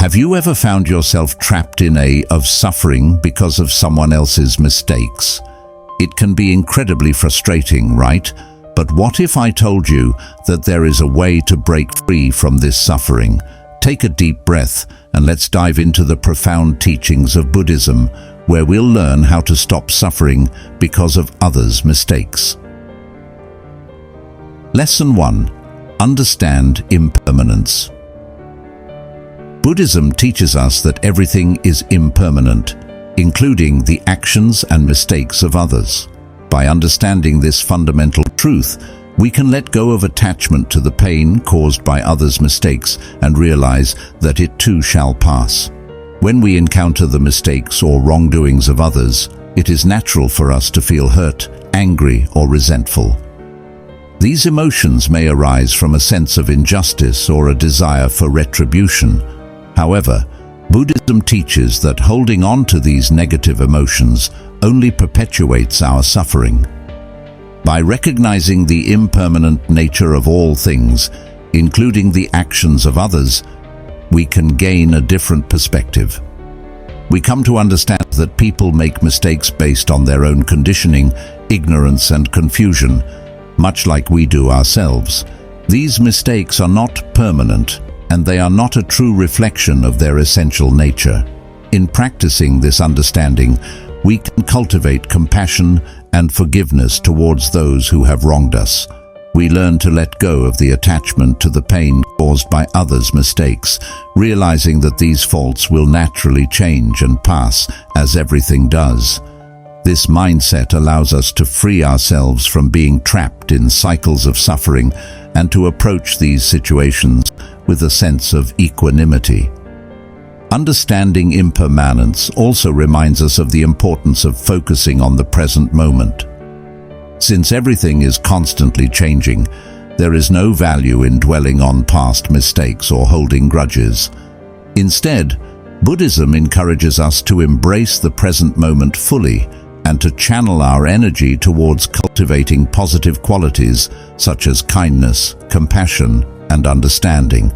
Have you ever found yourself trapped in of suffering because of someone else's mistakes? It can be incredibly frustrating, right? But what if I told you that there is a way to break free from this suffering? Take a deep breath and let's dive into the profound teachings of Buddhism, where we'll learn how to stop suffering because of others' mistakes. Lesson 1. Understand impermanence. Buddhism teaches us that everything is impermanent, including the actions and mistakes of others. By understanding this fundamental truth, we can let go of attachment to the pain caused by others' mistakes and realize that it too shall pass. When we encounter the mistakes or wrongdoings of others, it is natural for us to feel hurt, angry, or resentful. These emotions may arise from a sense of injustice or a desire for retribution. However, Buddhism teaches that holding on to these negative emotions only perpetuates our suffering. By recognizing the impermanent nature of all things, including the actions of others, we can gain a different perspective. We come to understand that people make mistakes based on their own conditioning, ignorance, and confusion, much like we do ourselves. These mistakes are not permanent, and they are not a true reflection of their essential nature. In practicing this understanding, we can cultivate compassion and forgiveness towards those who have wronged us. We learn to let go of the attachment to the pain caused by others' mistakes, realizing that these faults will naturally change and pass, as everything does. This mindset allows us to free ourselves from being trapped in cycles of suffering and to approach these situations with a sense of equanimity. Understanding impermanence also reminds us of the importance of focusing on the present moment. Since everything is constantly changing, there is no value in dwelling on past mistakes or holding grudges. Instead, Buddhism encourages us to embrace the present moment fully and to channel our energy towards cultivating positive qualities such as kindness, compassion, and understanding.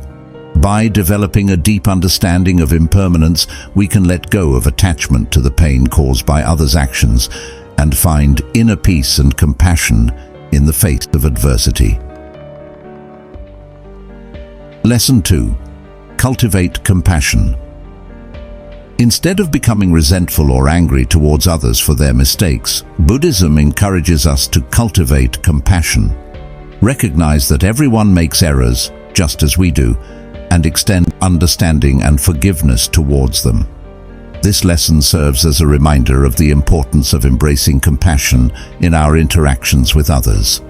By developing a deep understanding of impermanence, we can let go of attachment to the pain caused by others' actions and find inner peace and compassion in the face of adversity. Lesson 2. Cultivate compassion. Instead of becoming resentful or angry towards others for their mistakes, Buddhism encourages us to cultivate compassion. Recognize that everyone makes errors, just as we do, and extend understanding and forgiveness towards them. This lesson serves as a reminder of the importance of embracing compassion in our interactions with others.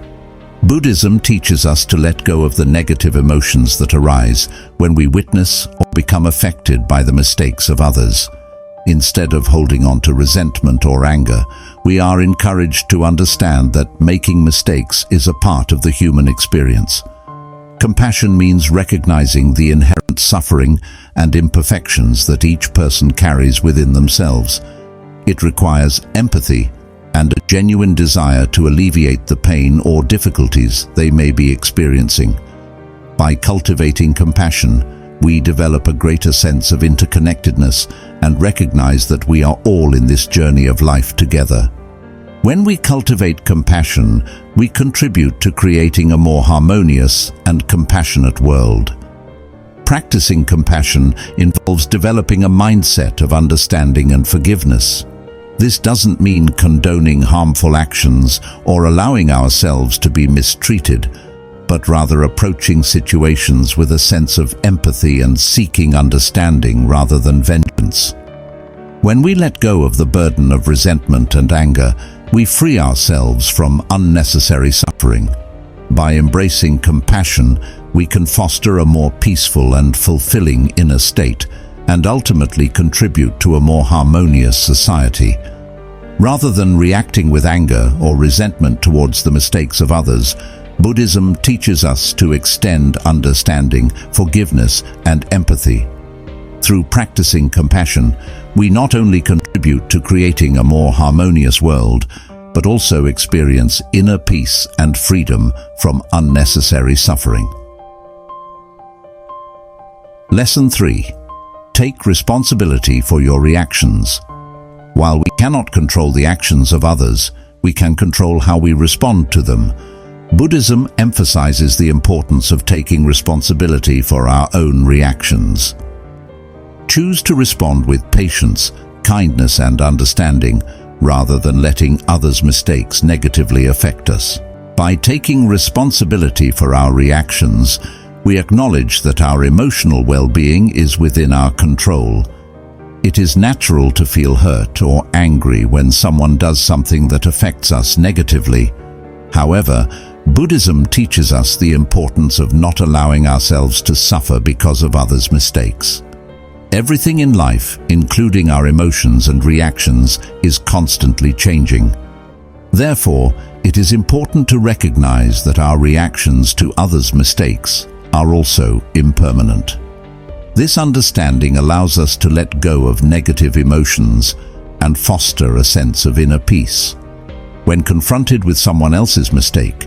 Buddhism teaches us to let go of the negative emotions that arise when we witness or become affected by the mistakes of others. Instead of holding on to resentment or anger, we are encouraged to understand that making mistakes is a part of the human experience. Compassion means recognizing the inherent suffering and imperfections that each person carries within themselves. It requires empathy and a genuine desire to alleviate the pain or difficulties they may be experiencing. By cultivating compassion, we develop a greater sense of interconnectedness and recognize that we are all in this journey of life together. When we cultivate compassion, we contribute to creating a more harmonious and compassionate world. Practicing compassion involves developing a mindset of understanding and forgiveness. This doesn't mean condoning harmful actions or allowing ourselves to be mistreated, but rather approaching situations with a sense of empathy and seeking understanding rather than vengeance. When we let go of the burden of resentment and anger, we free ourselves from unnecessary suffering. By embracing compassion, we can foster a more peaceful and fulfilling inner state and ultimately contribute to a more harmonious society. Rather than reacting with anger or resentment towards the mistakes of others, Buddhism teaches us to extend understanding, forgiveness, and empathy. Through practicing compassion, we not only contribute to creating a more harmonious world, but also experience inner peace and freedom from unnecessary suffering. Lesson 3. take responsibility for your reactions. While we cannot control the actions of others, we can control how we respond to them. Buddhism emphasizes the importance of taking responsibility for our own reactions. Choose to respond with patience, kindness, and understanding, rather than letting others' mistakes negatively affect us. By taking responsibility for our reactions, we acknowledge that our emotional well-being is within our control. It is natural to feel hurt or angry when someone does something that affects us negatively. However, Buddhism teaches us the importance of not allowing ourselves to suffer because of others' mistakes. Everything in life, including our emotions and reactions, is constantly changing. Therefore, it is important to recognize that our reactions to others' mistakes are also impermanent. This understanding allows us to let go of negative emotions and foster a sense of inner peace. When confronted with someone else's mistake,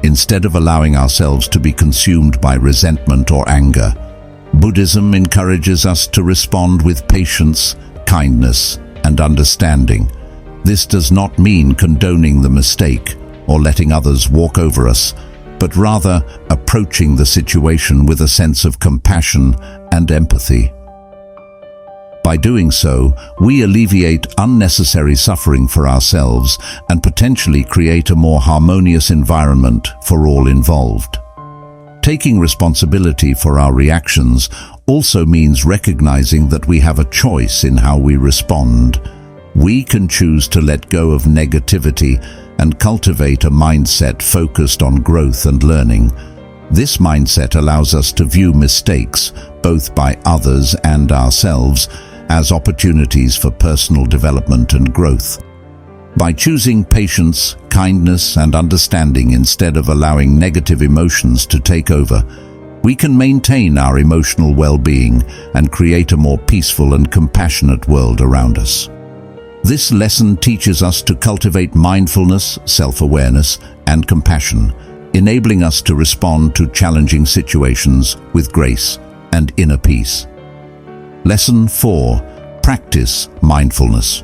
instead of allowing ourselves to be consumed by resentment or anger, Buddhism encourages us to respond with patience, kindness, and understanding. This does not mean condoning the mistake or letting others walk over us, but rather approaching the situation with a sense of compassion and empathy. By doing so, we alleviate unnecessary suffering for ourselves and potentially create a more harmonious environment for all involved. Taking responsibility for our reactions also means recognizing that we have a choice in how we respond. We can choose to let go of negativity and cultivate a mindset focused on growth and learning. This mindset allows us to view mistakes, both by others and ourselves, as opportunities for personal development and growth. By choosing patience, kindness, and understanding instead of allowing negative emotions to take over, we can maintain our emotional well-being and create a more peaceful and compassionate world around us. This lesson teaches us to cultivate mindfulness, self-awareness, and compassion, enabling us to respond to challenging situations with grace and inner peace. Lesson 4. Practice mindfulness.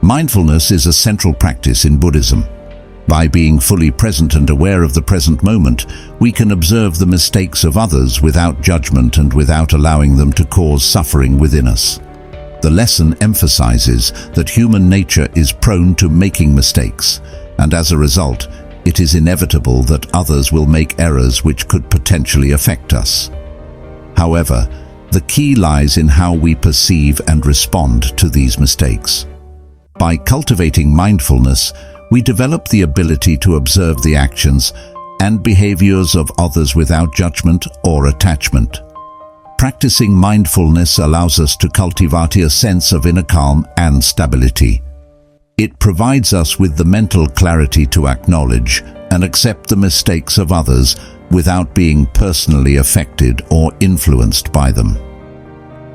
Mindfulness is a central practice in Buddhism. By being fully present and aware of the present moment, we can observe the mistakes of others without judgment and without allowing them to cause suffering within us. The lesson emphasizes that human nature is prone to making mistakes, and as a result, it is inevitable that others will make errors which could potentially affect us. However, the key lies in how we perceive and respond to these mistakes. By cultivating mindfulness, we develop the ability to observe the actions and behaviors of others without judgment or attachment. Practicing mindfulness allows us to cultivate a sense of inner calm and stability. It provides us with the mental clarity to acknowledge and accept the mistakes of others without being personally affected or influenced by them.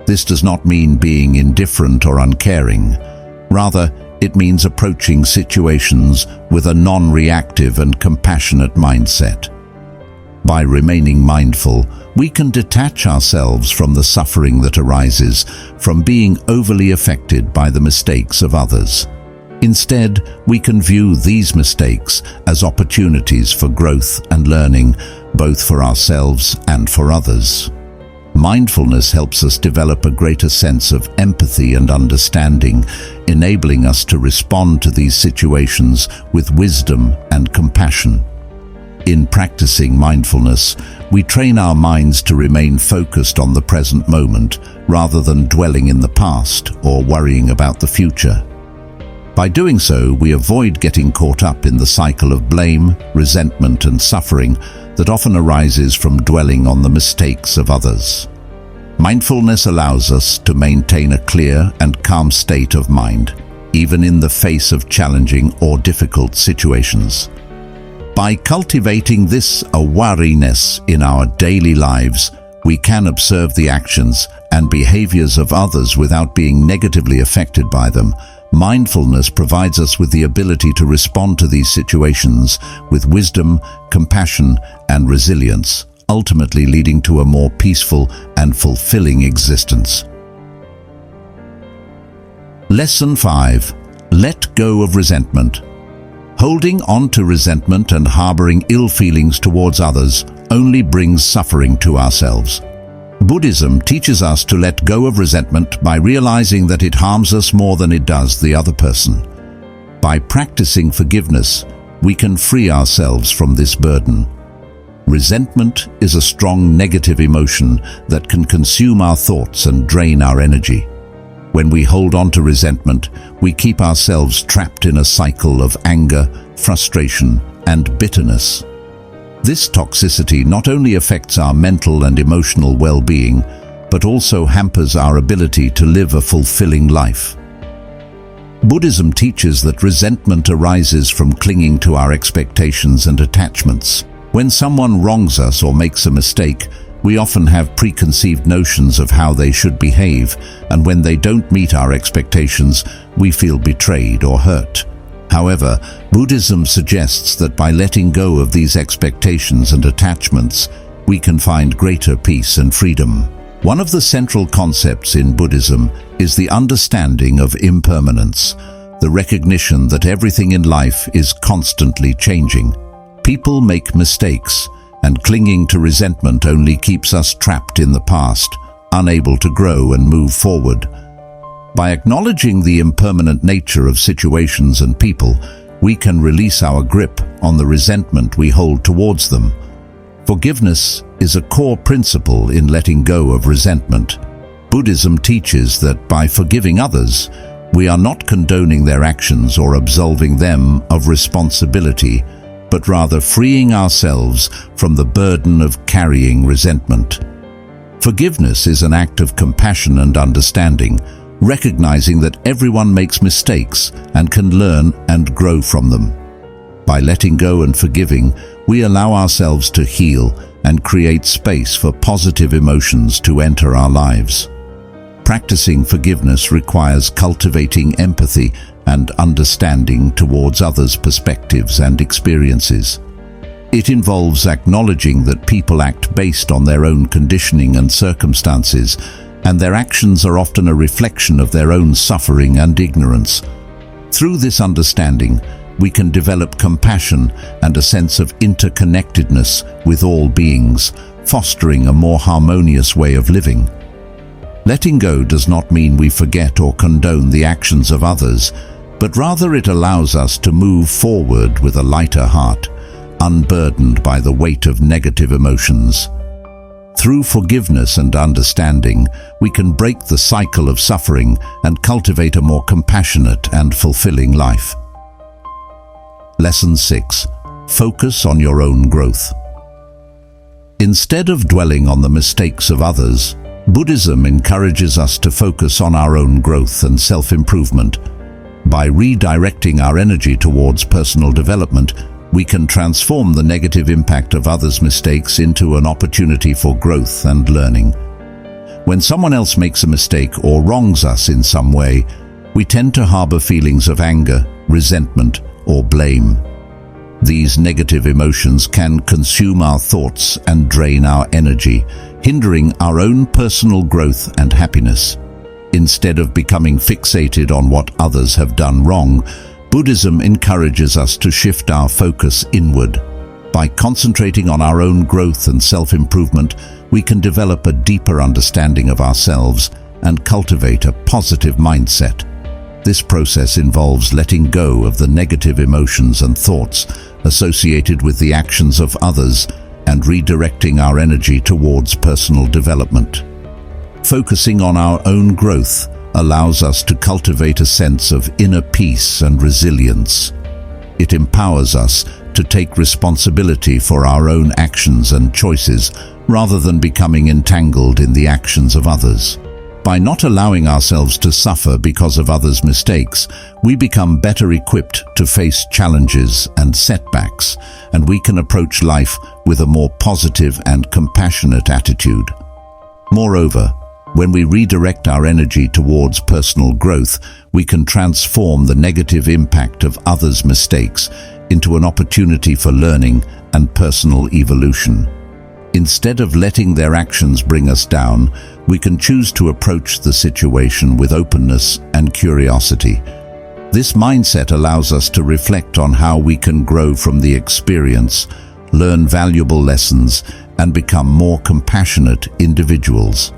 This does not mean being indifferent or uncaring. Rather, it means approaching situations with a non-reactive and compassionate mindset. By remaining mindful, we can detach ourselves from the suffering that arises from being overly affected by the mistakes of others. Instead, we can view these mistakes as opportunities for growth and learning, both for ourselves and for others. Mindfulness helps us develop a greater sense of empathy and understanding, enabling us to respond to these situations with wisdom and compassion. In practicing mindfulness, we train our minds to remain focused on the present moment rather than dwelling in the past or worrying about the future. By doing so, we avoid getting caught up in the cycle of blame, resentment, and suffering that often arises from dwelling on the mistakes of others. Mindfulness allows us to maintain a clear and calm state of mind, even in the face of challenging or difficult situations. By cultivating this awareness in our daily lives, we can observe the actions and behaviors of others without being negatively affected by them. Mindfulness provides us with the ability to respond to these situations with wisdom, compassion, and resilience, ultimately leading to a more peaceful and fulfilling existence. Lesson 5. Let go of resentment. Holding on to resentment and harboring ill feelings towards others only brings suffering to ourselves. Buddhism teaches us to let go of resentment by realizing that it harms us more than it does the other person. By practicing forgiveness, we can free ourselves from this burden. Resentment is a strong negative emotion that can consume our thoughts and drain our energy. When we hold on to resentment, we keep ourselves trapped in a cycle of anger, frustration, and bitterness. This toxicity not only affects our mental and emotional well-being, but also hampers our ability to live a fulfilling life. Buddhism teaches that resentment arises from clinging to our expectations and attachments. When someone wrongs us or makes a mistake, we often have preconceived notions of how they should behave, and when they don't meet our expectations, we feel betrayed or hurt. However, Buddhism suggests that by letting go of these expectations and attachments, we can find greater peace and freedom. One of the central concepts in Buddhism is the understanding of impermanence, the recognition that everything in life is constantly changing. People make mistakes, and clinging to resentment only keeps us trapped in the past, unable to grow and move forward. By acknowledging the impermanent nature of situations and people, we can release our grip on the resentment we hold towards them. Forgiveness is a core principle in letting go of resentment. Buddhism teaches that by forgiving others, we are not condoning their actions or absolving them of responsibility, but rather freeing ourselves from the burden of carrying resentment. Forgiveness is an act of compassion and understanding, recognizing that everyone makes mistakes and can learn and grow from them. By letting go and forgiving, we allow ourselves to heal and create space for positive emotions to enter our lives. Practicing forgiveness requires cultivating empathy and understanding towards others' perspectives and experiences. It involves acknowledging that people act based on their own conditioning and circumstances, and their actions are often a reflection of their own suffering and ignorance. Through this understanding, we can develop compassion and a sense of interconnectedness with all beings, fostering a more harmonious way of living. Letting go does not mean we forget or condone the actions of others, but rather it allows us to move forward with a lighter heart, unburdened by the weight of negative emotions. Through forgiveness and understanding, we can break the cycle of suffering and cultivate a more compassionate and fulfilling life. Lesson 6. Focus on your own growth. Instead of dwelling on the mistakes of others, Buddhism encourages us to focus on our own growth and self-improvement. By redirecting our energy towards personal development, we can transform the negative impact of others' mistakes into an opportunity for growth and learning. When someone else makes a mistake or wrongs us in some way, we tend to harbor feelings of anger, resentment, or blame. These negative emotions can consume our thoughts and drain our energy, hindering our own personal growth and happiness. Instead of becoming fixated on what others have done wrong, Buddhism encourages us to shift our focus inward. By concentrating on our own growth and self-improvement, we can develop a deeper understanding of ourselves and cultivate a positive mindset. This process involves letting go of the negative emotions and thoughts associated with the actions of others and redirecting our energy towards personal development. Focusing on our own growth allows us to cultivate a sense of inner peace and resilience. It empowers us to take responsibility for our own actions and choices rather than becoming entangled in the actions of others. By not allowing ourselves to suffer because of others' mistakes, we become better equipped to face challenges and setbacks, and we can approach life with a more positive and compassionate attitude. Moreover, when we redirect our energy towards personal growth, we can transform the negative impact of others' mistakes into an opportunity for learning and personal evolution. Instead of letting their actions bring us down, we can choose to approach the situation with openness and curiosity. This mindset allows us to reflect on how we can grow from the experience, learn valuable lessons, and become more compassionate individuals.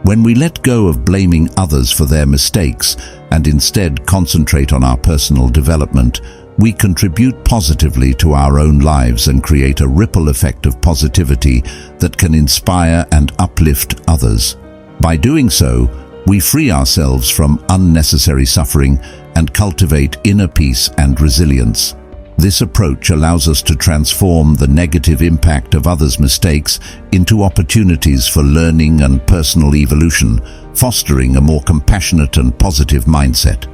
When we let go of blaming others for their mistakes and instead concentrate on our personal development, we contribute positively to our own lives and create a ripple effect of positivity that can inspire and uplift others. By doing so, we free ourselves from unnecessary suffering and cultivate inner peace and resilience. This approach allows us to transform the negative impact of others' mistakes into opportunities for learning and personal evolution, fostering a more compassionate and positive mindset.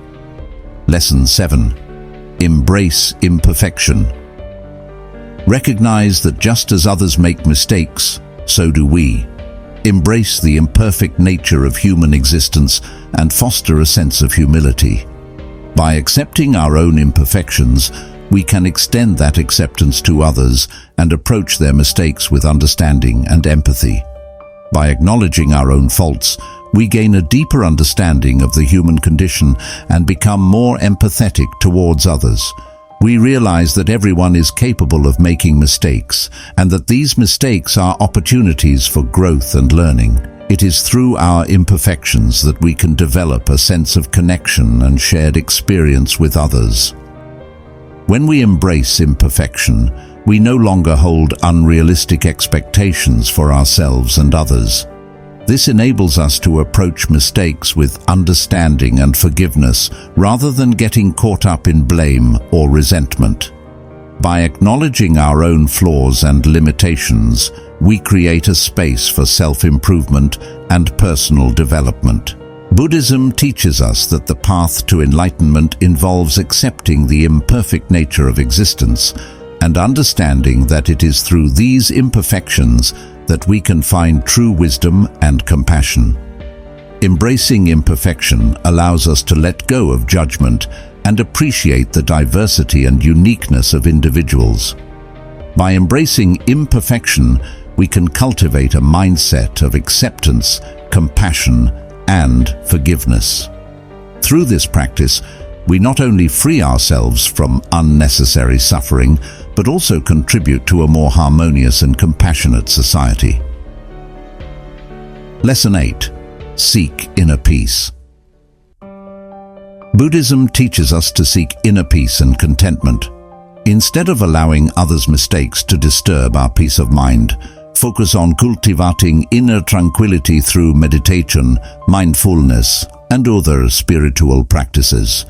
Lesson 7. Embrace imperfection. Recognize that just as others make mistakes, so do we. Embrace the imperfect nature of human existence and foster a sense of humility. By accepting our own imperfections, we can extend that acceptance to others and approach their mistakes with understanding and empathy. By acknowledging our own faults, we gain a deeper understanding of the human condition and become more empathetic towards others. We realize that everyone is capable of making mistakes, and that these mistakes are opportunities for growth and learning. It is through our imperfections that we can develop a sense of connection and shared experience with others. When we embrace imperfection, we no longer hold unrealistic expectations for ourselves and others. This enables us to approach mistakes with understanding and forgiveness rather than getting caught up in blame or resentment. By acknowledging our own flaws and limitations, we create a space for self-improvement and personal development. Buddhism teaches us that the path to enlightenment involves accepting the imperfect nature of existence and understanding that it is through these imperfections that we can find true wisdom and compassion. Embracing imperfection allows us to let go of judgment and appreciate the diversity and uniqueness of individuals. By embracing imperfection, we can cultivate a mindset of acceptance, compassion, and forgiveness. Through this practice, we not only free ourselves from unnecessary suffering, but also contribute to a more harmonious and compassionate society. Lesson 8. Seek inner peace. Buddhism teaches us to seek inner peace and contentment. Instead of allowing others' mistakes to disturb our peace of mind, focus on cultivating inner tranquility through meditation, mindfulness, and other spiritual practices.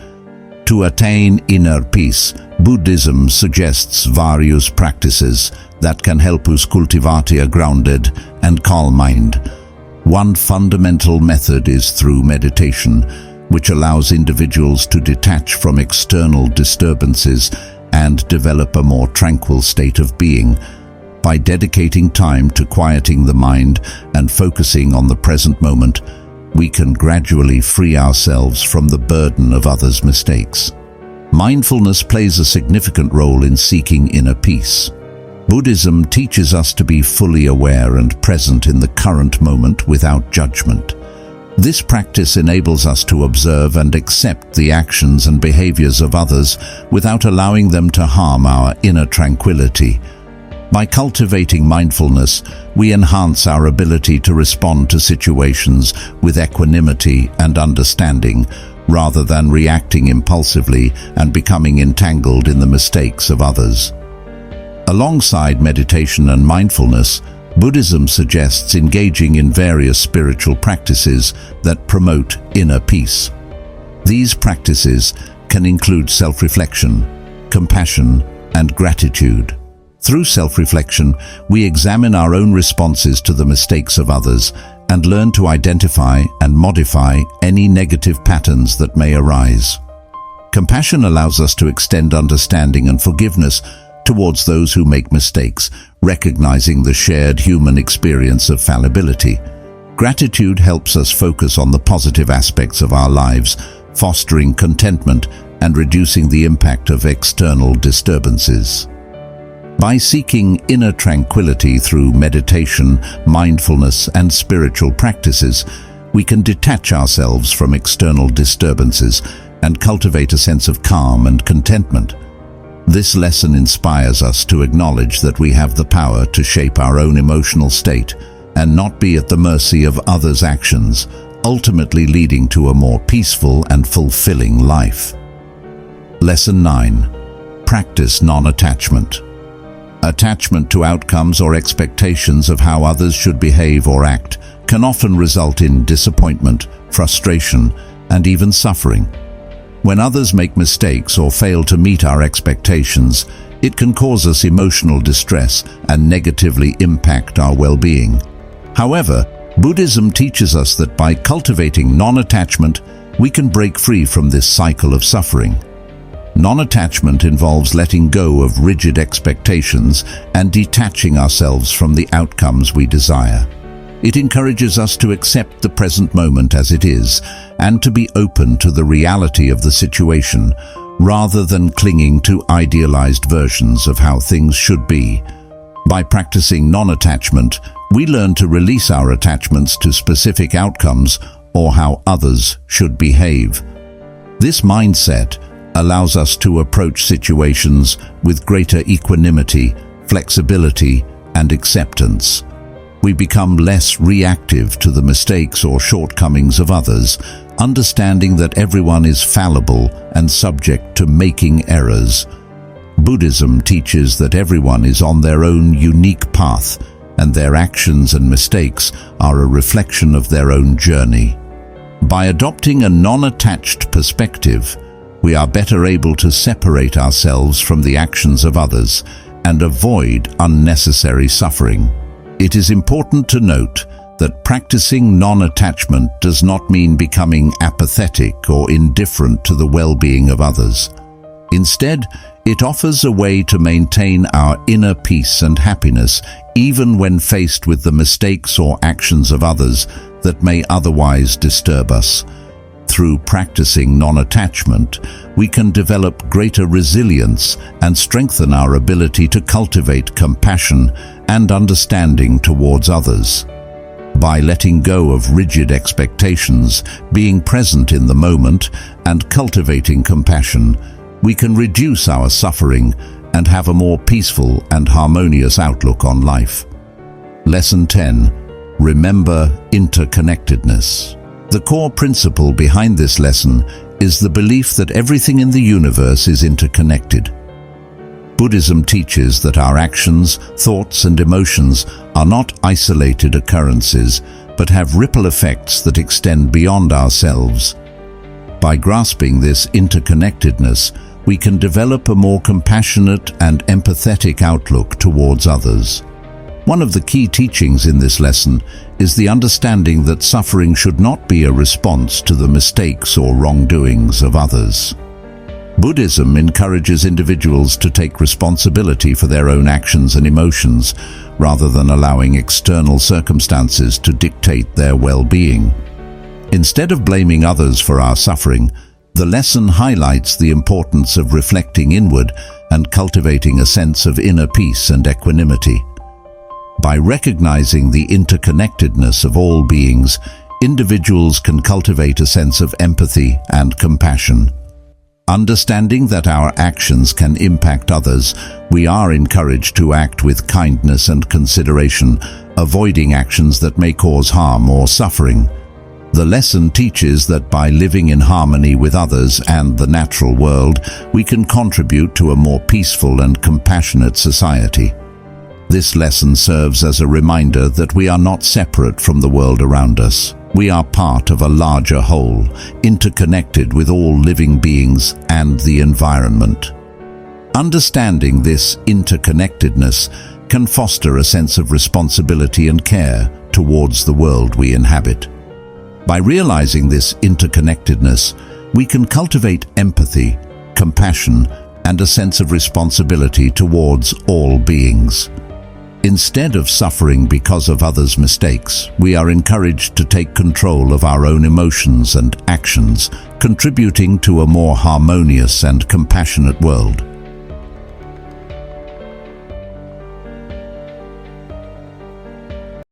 To attain inner peace, Buddhism suggests various practices that can help us cultivate a grounded and calm mind. One fundamental method is through meditation, which allows individuals to detach from external disturbances and develop a more tranquil state of being. By dedicating time to quieting the mind and focusing on the present moment, we can gradually free ourselves from the burden of others' mistakes. Mindfulness plays a significant role in seeking inner peace. Buddhism teaches us to be fully aware and present in the current moment without judgment. This practice enables us to observe and accept the actions and behaviors of others without allowing them to harm our inner tranquility. By cultivating mindfulness, we enhance our ability to respond to situations with equanimity and understanding, rather than reacting impulsively and becoming entangled in the mistakes of others. Alongside meditation and mindfulness, Buddhism suggests engaging in various spiritual practices that promote inner peace. These practices can include self-reflection, compassion, and gratitude. Through self-reflection, we examine our own responses to the mistakes of others and learn to identify and modify any negative patterns that may arise. Compassion allows us to extend understanding and forgiveness towards those who make mistakes, recognizing the shared human experience of fallibility. Gratitude helps us focus on the positive aspects of our lives, fostering contentment and reducing the impact of external disturbances. By seeking inner tranquility through meditation, mindfulness, and spiritual practices, we can detach ourselves from external disturbances and cultivate a sense of calm and contentment. This lesson inspires us to acknowledge that we have the power to shape our own emotional state and not be at the mercy of others' actions, ultimately leading to a more peaceful and fulfilling life. Lesson 9. Practice non-attachment. Attachment to outcomes or expectations of how others should behave or act can often result in disappointment, frustration, and even suffering. When others make mistakes or fail to meet our expectations, it can cause us emotional distress and negatively impact our well-being. However, Buddhism teaches us that by cultivating non-attachment, we can break free from this cycle of suffering. Non-attachment involves letting go of rigid expectations and detaching ourselves from the outcomes we desire. It encourages us to accept the present moment as it is and to be open to the reality of the situation rather than clinging to idealized versions of how things should be. By practicing non-attachment, we learn to release our attachments to specific outcomes or how others should behave. This mindset allows us to approach situations with greater equanimity, flexibility, and acceptance. We become less reactive to the mistakes or shortcomings of others, understanding that everyone is fallible and subject to making errors. Buddhism teaches that everyone is on their own unique path, and their actions and mistakes are a reflection of their own journey. By adopting a non-attached perspective, we are better able to separate ourselves from the actions of others and avoid unnecessary suffering. It is important to note that practicing non-attachment does not mean becoming apathetic or indifferent to the well-being of others. Instead, it offers a way to maintain our inner peace and happiness even when faced with the mistakes or actions of others that may otherwise disturb us. Through practicing non-attachment, we can develop greater resilience and strengthen our ability to cultivate compassion and understanding towards others. By letting go of rigid expectations, being present in the moment, and cultivating compassion, we can reduce our suffering and have a more peaceful and harmonious outlook on life. Lesson 10. Remember interconnectedness. The core principle behind this lesson is the belief that everything in the universe is interconnected. Buddhism teaches that our actions, thoughts, and emotions are not isolated occurrences, but have ripple effects that extend beyond ourselves. By grasping this interconnectedness, we can develop a more compassionate and empathetic outlook towards others. One of the key teachings in this lesson is the understanding that suffering should not be a response to the mistakes or wrongdoings of others. Buddhism encourages individuals to take responsibility for their own actions and emotions, rather than allowing external circumstances to dictate their well-being. Instead of blaming others for our suffering, the lesson highlights the importance of reflecting inward and cultivating a sense of inner peace and equanimity. By recognizing the interconnectedness of all beings, individuals can cultivate a sense of empathy and compassion. Understanding that our actions can impact others, we are encouraged to act with kindness and consideration, avoiding actions that may cause harm or suffering. The lesson teaches that by living in harmony with others and the natural world, we can contribute to a more peaceful and compassionate society. This lesson serves as a reminder that we are not separate from the world around us. We are part of a larger whole, interconnected with all living beings and the environment. Understanding this interconnectedness can foster a sense of responsibility and care towards the world we inhabit. By realizing this interconnectedness, we can cultivate empathy, compassion, and a sense of responsibility towards all beings. Instead of suffering because of others' mistakes, we are encouraged to take control of our own emotions and actions, contributing to a more harmonious and compassionate world.